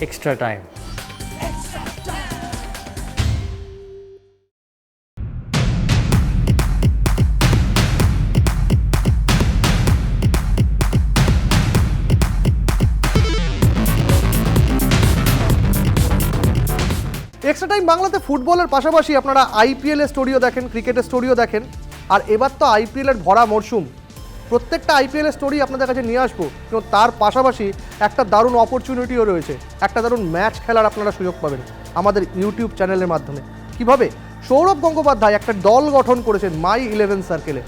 extra time. Extra time বাংলাতে ফুটবলের পাশাপাশি আপনারা আইপিএলের স্টোরিও দেখেন, ক্রিকেটের স্টোরিও দেখেন। আর এবার তো আইপিএলের ভরা মরশুম, প্রত্যেকটা আইপিএলের স্টোরি আপনাদের কাছে নিয়ে আসবো। কিন্তু তার পাশাপাশি একটা দারুণ অপরচুনিটিও রয়েছে, একটা দারুণ ম্যাচ খেলার আপনারা সুযোগ পাবেন আমাদের ইউটিউব চ্যানেলের মাধ্যমে। কিভাবে? সৌরভ গঙ্গোপাধ্যায় একটা দল গঠন করেছেন মাই 11 সার্কেলে।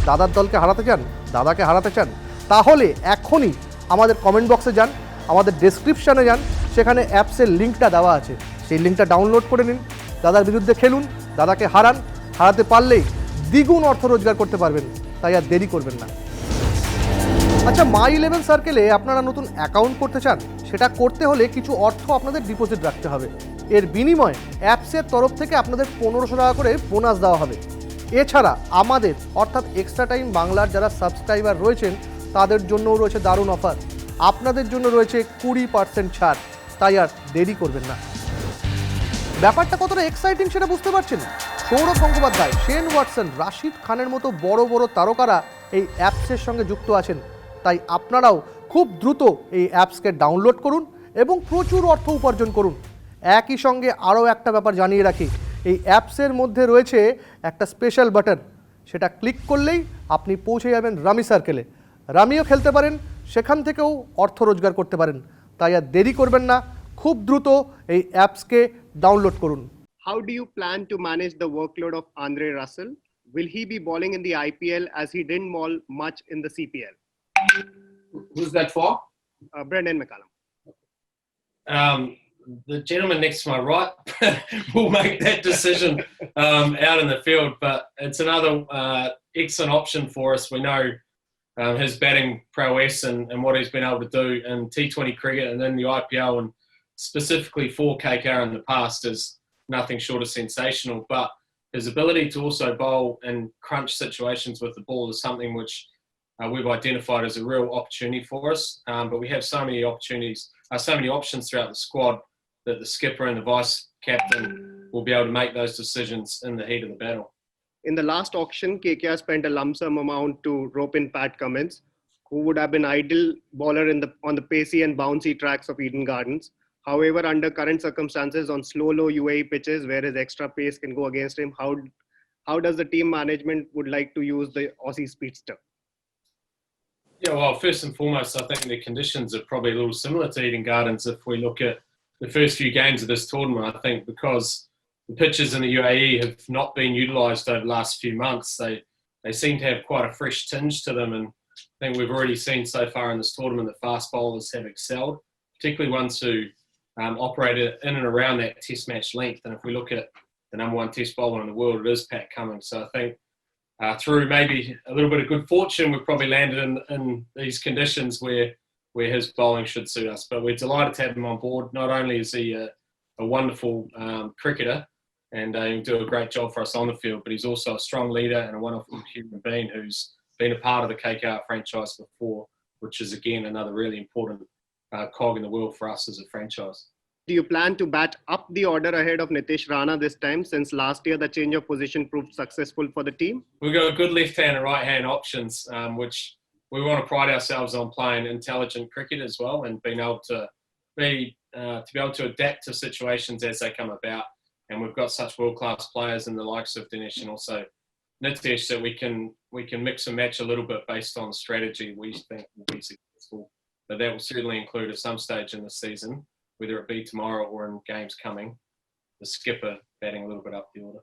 দাদার দলকে হারাতে চান, দাদাকে হারাতে চান, তাহলে এখনই আমাদের কমেন্ট বক্সে যান, আমাদের ডেসক্রিপশানে যান, সেখানে অ্যাপসের লিঙ্কটা দেওয়া আছে, সেই লিঙ্কটা ডাউনলোড করে নিন, দাদার বিরুদ্ধে খেলুন, দাদাকে হারান, হারাতে পারলেই দ্বিগুণ অর্থ রোজগার করতে পারবেন, তাই আর দেরি করবেন না। আচ্ছা, মাই 11 সার্কেলে আপনারা নতুন অ্যাকাউন্ট করতে চান, সেটা করতে হলে কিছু অর্থ আপনাদের ডিপোজিট রাখতে হবে। এর বিনিময়ে অ্যাপসের তরফ থেকে আপনাদের 1500 টাকা করে বোনাস দেওয়া হবে। এছাড়া আমাদের অর্থাৎ এক্সট্রা টাইম বাংলার যারা সাবস্ক্রাইবার রয়েছেন তাদের জন্যও রয়েছে দারুণ অফার, আপনাদের জন্য রয়েছে 20% ছাড়, তাই আর দেরি করবেন না। ব্যাপারটা কতটা এক্সাইটিং সেটা বুঝতে পারছেন? সৌরভ গঙ্গোপাধ্যায়, শেন ওয়াটসন, রাশিদ খানের মতো বড় বড় তারকারা এই অ্যাপসের সঙ্গে যুক্ত আছেন। তাই আপনারাও খুব দ্রুত এই অ্যাপসকে ডাউনলোড করুন এবং প্রচুর অর্থ উপার্জন করুন। একই সঙ্গে আরও একটা ব্যাপার জানিয়ে রাখি, এই অ্যাপসের মধ্যে রয়েছে একটা স্পেশাল বাটন, সেটা ক্লিক করলেই আপনি পৌঁছে যাবেন রামি সার্কেলে। রামিও খেলতে পারেন, সেখান থেকেও অর্থ রোজগার করতে পারেন। তাই আর দেরি করবেন না, খুব দ্রুত এই অ্যাপসকে ডাউনলোড করুন। How do you plan to manage the workload of Andre Russell? Will he be bowling in the IPL as he didn't bowl much in the CPL? Who's that for? Brendan McCullum. The gentleman next to my right will make that decision out in the field, but it's another excellent option for us. We know his batting prowess and what he's been able to do in T20 cricket and in the IPL, and specifically for KKR in the past, is nothing short of sensational. But his ability to also bowl in crunch situations with the ball is something which we've identified as a real opportunity for us. But we have so many opportunities, so many options throughout the squad that the skipper and the vice captain will be able to make those decisions in the heat of the battle. In the last auction, KKR spent a lump sum amount to rope in Pat Cummins, who would have been ideal bowler on the pacey and bouncy tracks of Eden Gardens. However, under current circumstances on slow, low UAE pitches where his extra pace can go against him, how does the team management would like to use the Aussie speedster? Yeah, well, first and foremost, I think the conditions are probably a little similar to Eden Gardens if we look at the first few games of this tournament. I think because the pitches in the UAE have not been utilised over the last few months, they seem to have quite a fresh tinge to them, and I think we've already seen so far in this tournament that fast bowlers have excelled, particularly ones who operated in and around that test match length. And if we look at the number one test bowler in the world, it is Pat Cummins. So I think through maybe a little bit of good fortune, we've probably landed in these conditions where his bowling should suit us. But we're delighted to have him on board. Not only is he a wonderful cricketer and he'll do a great job for us on the field, but he's also a strong leader and a wonderful human being who's been a part of the KKR franchise before, which is, again, another really important cog in the wheel for us as a franchise. Do you plan to bat up the order ahead of Nitish Rana this time, since last year the change of position proved successful for the team? We've got good left-hand and right-hand options, which we want to pride ourselves on playing intelligent cricket as well and being able to be able to adapt to situations as they come about. And we've got such world-class players in the likes of Dinesh and also Nitish that we can mix and match a little bit based on strategy we think will be successful. But that will certainly include at some stage in the season, whether it be tomorrow or in games coming, the skipper batting a little bit up the order.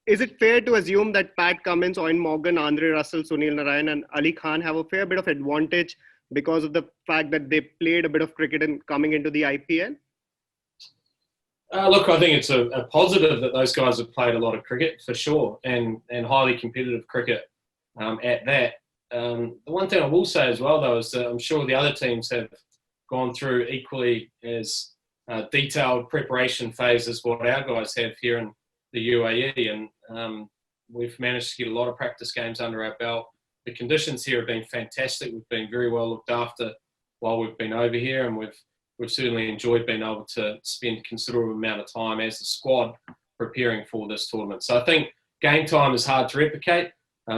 Is it fair to assume that Pat Cummins, Owen Morgan, Andre Russell, Sunil Narayan and Ali Khan have a fair bit of advantage because of the fact that they played a bit of cricket in coming into the IPL? Look, I think it's a positive that those guys have played a lot of cricket for sure, and highly competitive cricket at that. The one thing I will say as well, though, is that I'm sure the other teams have gone through equally as detailed preparation phase as what our guys have here in the UAE, and we've managed to get a lot of practice games under our belt. The conditions here have been fantastic. We've been very well looked after while we've been over here, and we've we've certainly enjoyed being able to spend a considerable amount of time as the squad preparing for this tournament. So I think game time is hard to replicate.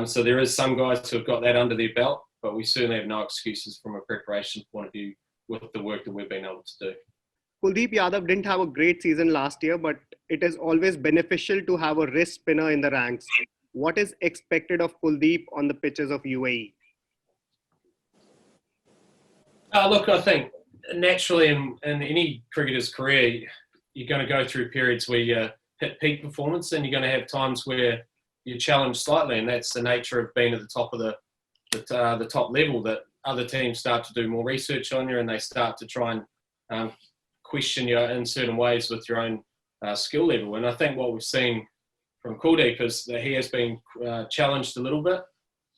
So there is some guys who have got that under their belt, but we certainly have no excuses from a preparation point of view with the work that we've been able to do. Kuldeep Yadav didn't have a great season last year, but it is always beneficial to have a wrist spinner in the ranks. What is expected of Kuldeep on the pitches of UAE? Look, I think naturally in any cricketer's career, you're going to go through periods where you hit peak performance, and you're going to have times where you're challenged slightly, and that's the nature of being at the top of the top level, that other teams start to do more research on you, and they start to try and question you in certain ways with your own skill level. And I think what we've seen from Kuldeep is that he has been challenged a little bit,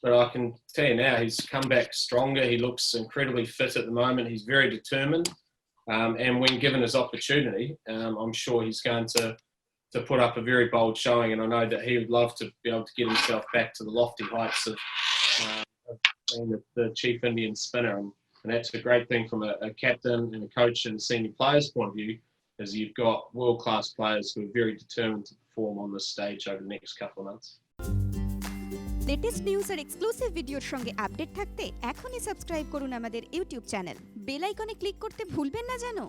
but I can tell you now he's come back stronger. He looks incredibly fit at the moment. He's very determined, and when given his opportunity, I'm sure he's going to put up a very bold showing, and I know that he would love to be able to get himself back to the lofty heights of being the chief Indian spinner, and that's a great thing from a captain and a coach and a senior players point of view, is you've got world-class players who are very determined to perform on this stage over the next couple of months. Latest news আর exclusive ভিডিওর সঙ্গে update থাকতে এখনই subscribe করুন আমাদের YouTube channel. Bell আইকনে click করতে ভুলবেন না যেন।